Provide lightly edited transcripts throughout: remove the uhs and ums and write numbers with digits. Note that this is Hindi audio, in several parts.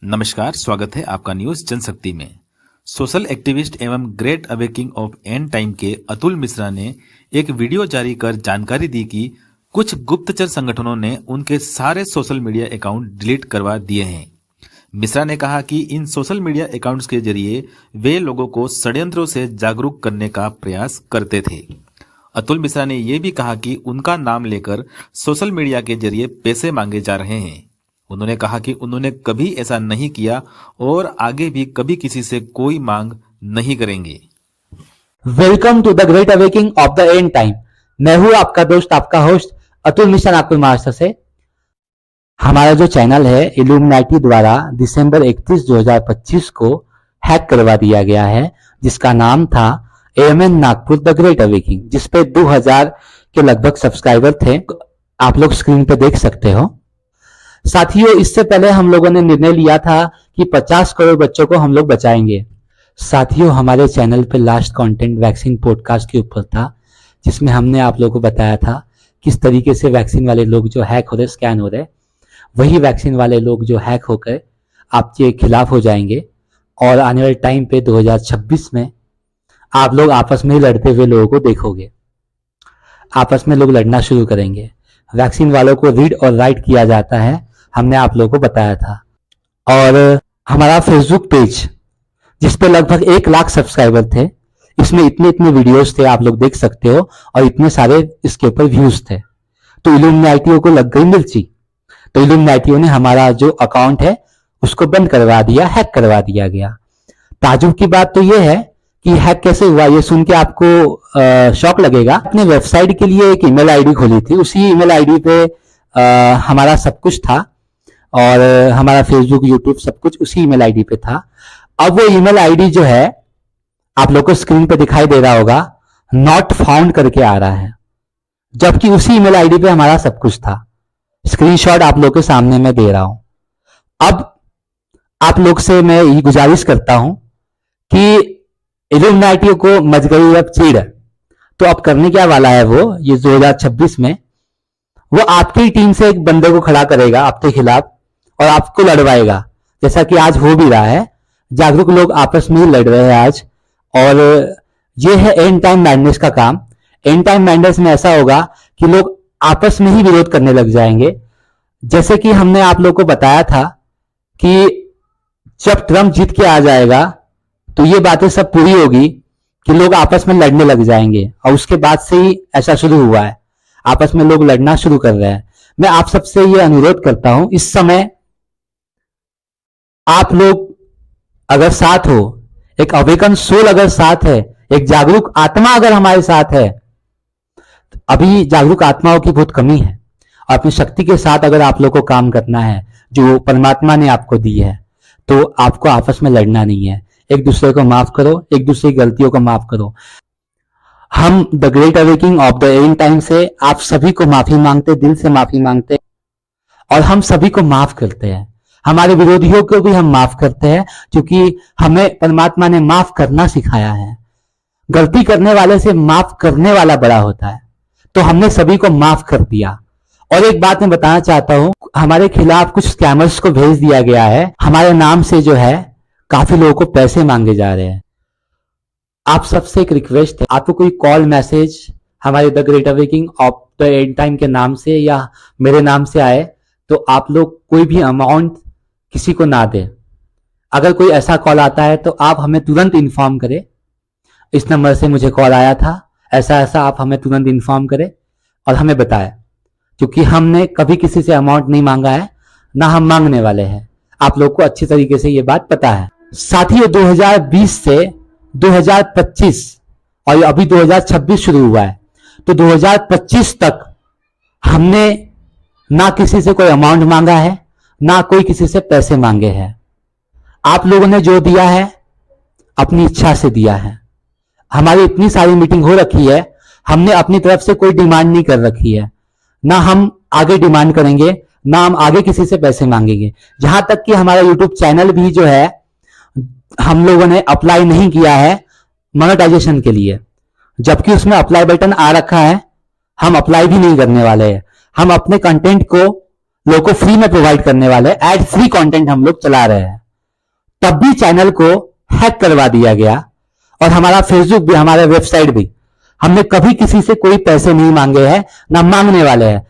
नमस्कार, स्वागत है आपका न्यूज जनशक्ति में। सोशल एक्टिविस्ट एवं great awakening of and time के अतुल मिश्रा ने एक वीडियो जारी कर जानकारी दी कि कुछ गुप्तचर संगठनों ने उनके सारे सोशल मीडिया अकाउंट डिलीट करवा दिए हैं। मिश्रा ने कहा कि इन सोशल मीडिया अकाउंट्स के जरिए वे लोगों को षड्यंत्रों से जागरूक करने का प्रयास करते थे। अतुल मिश्रा ने यह भी कहा कि उनका नाम लेकर सोशल मीडिया के जरिए पैसे मांगे जा रहे हैं। उन्होंने कहा कि उन्होंने कभी ऐसा नहीं किया और आगे भी कभी किसी से कोई मांग नहीं करेंगे। Welcome to the great awakening of the end time. मैं हूं आपका दोस्त, आपका होस्ट अतुल मिश्रा, नागपुर महाराष्ट्र से। हमारा जो चैनल है इल्यूमिनाटी द्वारा दिसंबर 31, 2025 को हैक करवा दिया गया है, जिसका नाम था AMN Nagpur the great awaking, जिसपे 2000 के लगभग सब्सक्राइबर थे। आप लोग स्क्रीन पे देख सकते हो। साथियों, इससे पहले हम लोगों ने निर्णय लिया था कि 50 करोड़ बच्चों को हम लोग बचाएंगे। साथियों, हमारे चैनल पे लास्ट कंटेंट वैक्सीन पॉडकास्ट के ऊपर था, जिसमें हमने आप लोगों को बताया था किस तरीके से वैक्सीन वाले लोग जो हैक हो रहे, स्कैन हो रहे, वही वैक्सीन वाले लोग जो हैक होकर आपके खिलाफ हो जाएंगे और आने वाले टाइम पे 2026 में आप लोग आपस में ही लड़ते हुए लोगों को देखोगे। आपस में लोग लड़ना शुरू करेंगे। वैक्सीन वालों को रीड और राइट किया जाता है, हमने आप लोगों को बताया था। और हमारा फेसबुक पेज, जिस पे लगभग 1 लाख सब्सक्राइबर थे, इसमें इतने वीडियोस थे, आप लोग देख सकते हो, और इतने सारे इसके ऊपर व्यूज थे। तो इल्यूमिनाटियों को लग गई मिर्ची। तो इल्यूमिनाटियों ने हमारा जो अकाउंट है उसको बंद करवा दिया, हैक करवा दिया गया। ताजुब की बात तो यह है कि हैक कैसे हुआ, ये सुन के आपको शॉक लगेगा। अपने वेबसाइट के लिए एक ईमेल आईडी खोली थी, उसी ईमेल आईडी पे हमारा सब कुछ था, और हमारा फेसबुक, यूट्यूब सब कुछ उसी ईमेल आईडी पे था। अब वो ईमेल आईडी जो है आप लोग को स्क्रीन पे दिखाई दे रहा होगा, नॉट फाउंड करके आ रहा है, जबकि उसी ईमेल आईडी पे हमारा सब कुछ था। स्क्रीनशॉट आप लोग के सामने मैं दे रहा हूं। अब आप लोग से मैं ये गुजारिश करता हूं कि इल्यूमिनाटियों को मच गई अब चिढ़, तो अब करने क्या वाला है वो, ये 2026 में वो आपकी टीम से एक बंदे को खड़ा करेगा आपके खिलाफ और आपको लड़वाएगा, जैसा कि आज हो भी रहा है। जागरूक लोग आपस में ही लड़ रहे हैं आज, और ये है एंड टाइम मैडनेस का काम। एंड टाइम मैडनेस में ऐसा होगा कि लोग आपस में ही विरोध करने लग जाएंगे। जैसे कि हमने आप लोग को बताया था कि जब ट्रम्प जीत के आ जाएगा तो ये बातें सब पूरी होगी कि लोग आपस में लड़ने लग जाएंगे, और उसके बाद से ही ऐसा शुरू हुआ है, आपस में लोग लड़ना शुरू कर रहे हैं। मैं आप सबसे ये अनुरोध करता हूं, इस समय आप लोग अगर साथ हो, एक अवेकन सोल अगर साथ है, एक जागरूक आत्मा अगर हमारे साथ है, अभी जागरूक आत्माओं की बहुत कमी है, और अपनी शक्ति के साथ अगर आप लोग को काम करना है जो परमात्मा ने आपको दी है, तो आपको आपस में लड़ना नहीं है। एक दूसरे को माफ करो, एक दूसरे की गलतियों को माफ करो। हम the great awakening of the end time से आप सभी को माफी मांगते, दिल से माफी मांगते, और हम सभी को माफ करते हैं। हमारे विरोधियों को भी हम माफ करते हैं, क्योंकि हमें परमात्मा ने माफ करना सिखाया है। गलती करने वाले से माफ करने वाला बड़ा होता है, तो हमने सभी को माफ कर दिया। और एक बात मैं बताना चाहता हूं, हमारे खिलाफ कुछ स्कैमर्स को भेज दिया गया है, हमारे नाम से जो है काफी लोगों को पैसे मांगे जा रहे हैं। आप सबसे एक रिक्वेस्ट है, आपको कोई कॉल मैसेज हमारे the great awakening of the end time के नाम से या मेरे नाम से आए, तो आप लोग कोई भी अमाउंट किसी को ना दें। अगर कोई ऐसा कॉल आता है तो आप हमें तुरंत इन्फॉर्म करें, इस नंबर से मुझे कॉल आया था, ऐसा ऐसा, आप हमें तुरंत इन्फॉर्म करें और हमें बताएं, क्योंकि हमने कभी किसी से अमाउंट नहीं मांगा है, ना हम मांगने वाले हैं। आप लोग को अच्छी तरीके से ये बात पता है। साथियों, 2020 से 2025 और अभी 2026 शुरू हुआ है, तो 2025 तक हमने ना किसी से कोई अमाउंट मांगा है, ना कोई किसी से पैसे मांगे हैं। आप लोगों ने जो दिया है अपनी इच्छा से दिया है। हमारी इतनी सारी मीटिंग हो रखी है, हमने अपनी तरफ से कोई डिमांड नहीं कर रखी है, ना हम आगे डिमांड करेंगे, ना हम आगे किसी से पैसे मांगेंगे। जहां तक कि हमारा यूट्यूब चैनल भी जो है हम लोगों ने अप्लाई नहीं किया है मोनेटाइजेशन के लिए, जबकि उसमें अप्लाई बटन आ रखा है, हम अप्लाई भी नहीं करने वाले हैं। हम अपने कंटेंट को लोगों को फ्री में प्रोवाइड करने वाले, एड फ्री कंटेंट हम लोग चला रहे हैं। तब भी चैनल को हैक करवा दिया गया और हमारा फेसबुक भी, हमारा वेबसाइट भी। हमने कभी किसी से कोई पैसे नहीं मांगे हैं, ना मांगने वाले हैं।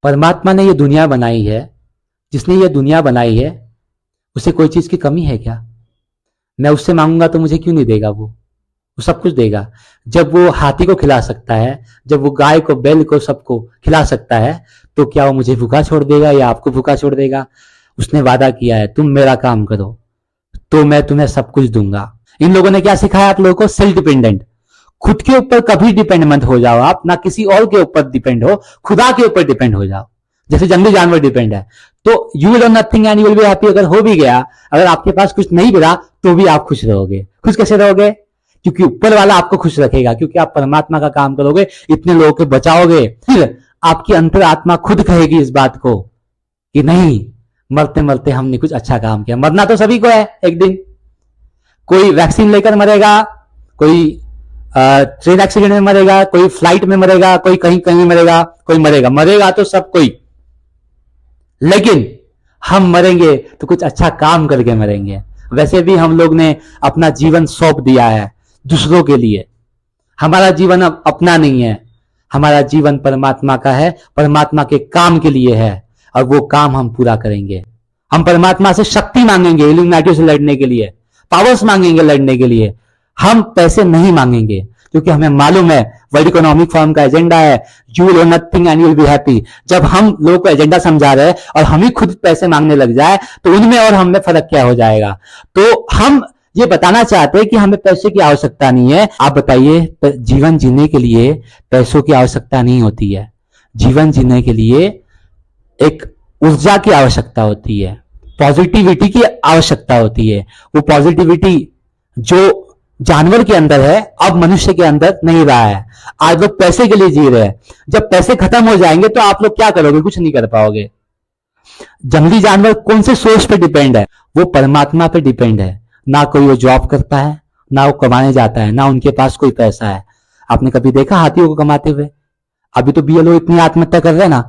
परमात्मा ने ये दुनिया बनाई है, जिसने ये दुनिया बनाई है उसे कोई चीज की कमी है क्या? मैं उससे मांगूंगा तो मुझे क्यों नहीं देगा? वो सब कुछ देगा। जब वो हाथी को खिला सकता है, जब वो गाय को, बैल को, सबको खिला सकता है, तो क्या वो मुझे भूखा छोड़ देगा या आपको भूखा छोड़ देगा? उसने वादा किया है, तुम मेरा काम करो तो मैं तुम्हें सब कुछ दूंगा। इन लोगों ने क्या सिखाया आप लोगों को? Self dependent. खुद के ऊपर कभी डिपेंड मत हो जाओ आप, ना किसी और के ऊपर डिपेंड हो, खुदा के ऊपर डिपेंड हो जाओ। जैसे जंगली जानवर डिपेंड है, तो you will nothing and you will be happy. अगर हो भी गया, अगर आपके पास कुछ नहीं मिला तो भी आप खुश रहोगे। खुश कैसे रहोगे? क्योंकि ऊपर वाला आपको खुश रखेगा, क्योंकि आप परमात्मा का काम करोगे, इतने लोगों को बचाओगे। फिर आपकी अंतरात्मा खुद कहेगी इस बात को कि नहीं, मरते मरते हमने कुछ अच्छा काम किया। मरना तो सभी को है एक दिन। कोई वैक्सीन लेकर मरेगा, कोई ट्रेन एक्सीडेंट में मरेगा, कोई फ्लाइट में मरेगा, कोई कहीं कहीं मरेगा, कोई मरेगा। मरेगा तो सब कोई, लेकिन हम मरेंगे तो कुछ अच्छा काम करके मरेंगे। वैसे भी हम लोग ने अपना जीवन सौंप दिया है दूसरों के लिए। हमारा जीवन अब अपना नहीं है, हमारा जीवन परमात्मा का है, परमात्मा के काम के लिए है, और वो काम हम पूरा करेंगे। हम परमात्मा से शक्ति मांगेंगे इल्यूमिनाटी से लड़ने के लिए, पावर्स मांगेंगे लड़ने के लिए। हम पैसे नहीं मांगेंगे, क्योंकि हमें मालूम है वर्ल्ड इकोनॉमिक फोरम का एजेंडा है, you will own nothing and you will be happy. जब हम लोगों को एजेंडा समझा रहे हैं और हम ही खुद पैसे मांगने लग जाए तो उनमें और हम में फर्क क्या हो जाएगा? तो हम ये बताना चाहते हैं कि हमें पैसे की आवश्यकता नहीं है। आप बताइए, जीवन जीने के लिए पैसों की आवश्यकता नहीं होती है। जीवन जीने के लिए एक ऊर्जा की आवश्यकता होती है, पॉजिटिविटी की आवश्यकता होती है। वो पॉजिटिविटी जो जानवर के अंदर है, अब मनुष्य के अंदर नहीं रहा है। आज लोग पैसे के लिए जी रहे हैं। जब पैसे खत्म हो जाएंगे तो आप लोग क्या करोगे? कुछ नहीं कर पाओगे। जंगली जानवर कौन से सोर्स पे डिपेंड है? वो परमात्मा पे डिपेंड है। ना कोई वो जॉब करता है, ना वो कमाने जाता है, ना उनके पास कोई पैसा है। आपने कभी देखा हाथियों को कमाते हुए? अभी तो बीएलओ इतनी आत्महत्या कर रहे हैं ना,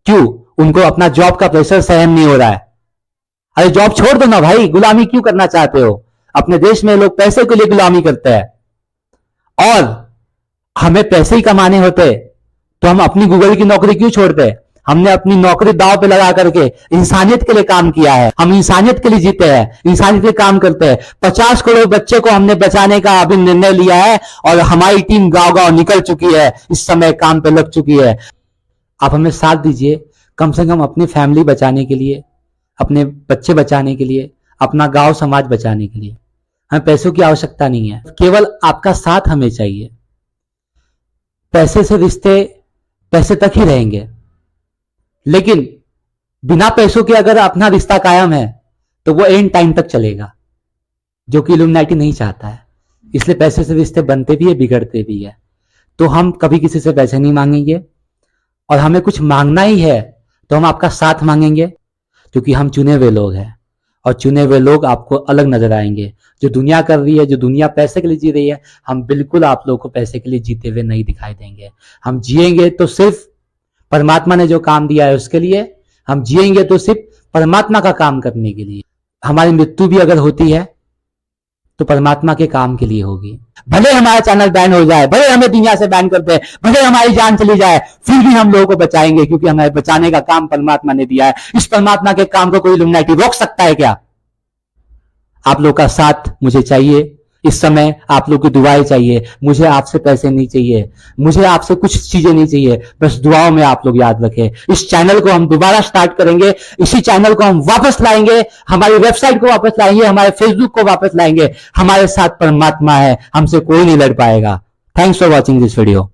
क्यों? उनको अपना जॉब का प्रेशर सहन नहीं हो रहा है। अरे जॉब छोड़ दो ना भाई, गुलामी क्यों करना चाहते हो? अपने देश में लोग पैसे के लिए गुलामी करते हैं, और हमें पैसे ही कमाने होते तो हम अपनी गूगल की नौकरी क्यों छोड़ते? हमने अपनी नौकरी दांव पे लगा करके इंसानियत के लिए काम किया है। हम इंसानियत के लिए जीते हैं, इंसानियत के लिए काम करते हैं। 50 करोड़ बच्चे को हमने बचाने का अभी निर्णय लिया है, और हमारी टीम गांव गांव निकल चुकी है, इस समय काम पे लग चुकी है। आप हमें साथ दीजिए, कम से कम अपनी फैमिली बचाने के लिए, अपने बच्चे बचाने के लिए, अपना गांव समाज बचाने के लिए। हमें पैसों की आवश्यकता नहीं है, केवल आपका साथ हमें चाहिए। पैसे से रिश्ते पैसे तक ही रहेंगे, लेकिन बिना पैसों के अगर अपना रिश्ता कायम है तो वो एंड टाइम तक चलेगा, जो कि इल्यूमिनाटी नहीं चाहता है। इसलिए पैसे से रिश्ते बनते भी है, बिगड़ते भी है। तो हम कभी किसी से पैसे नहीं मांगेंगे, और हमें कुछ मांगना ही है तो हम आपका साथ मांगेंगे, क्योंकि हम चुने हुए लोग हैं, और चुने हुए लोग आपको अलग नजर आएंगे। जो दुनिया कर रही है, जो दुनिया पैसे के लिए जी रही है, हम बिल्कुल आप लोगों को पैसे के लिए जीते हुए नहीं दिखाई देंगे। हम जिएंगे तो सिर्फ परमात्मा ने जो काम दिया है उसके लिए, हम जिएंगे तो सिर्फ परमात्मा का काम करने के लिए। हमारी मृत्यु भी अगर होती है तो परमात्मा के काम के लिए होगी। भले हमारा चैनल बैन हो जाए, भले हमें दुनिया से बैन कर दे, भले हमारी जान चली जाए, फिर भी हम लोगों को बचाएंगे, क्योंकि हमें बचाने का काम परमात्मा ने दिया है। इस परमात्मा के काम को कोई इल्यूमिनाटी रोक सकता है क्या? आप लोग का साथ मुझे चाहिए इस समय, आप लोग की दुआएं चाहिए। मुझे आपसे पैसे नहीं चाहिए, मुझे आपसे कुछ चीजें नहीं चाहिए, बस दुआओं में आप लोग याद रखें। इस चैनल को हम दोबारा स्टार्ट करेंगे, इसी चैनल को हम वापस लाएंगे, हमारी वेबसाइट को वापस लाएंगे, हमारे फेसबुक को वापस लाएंगे। हमारे साथ परमात्मा है, हमसे कोई नहीं लड़ पाएगा। Thanks for watching this video.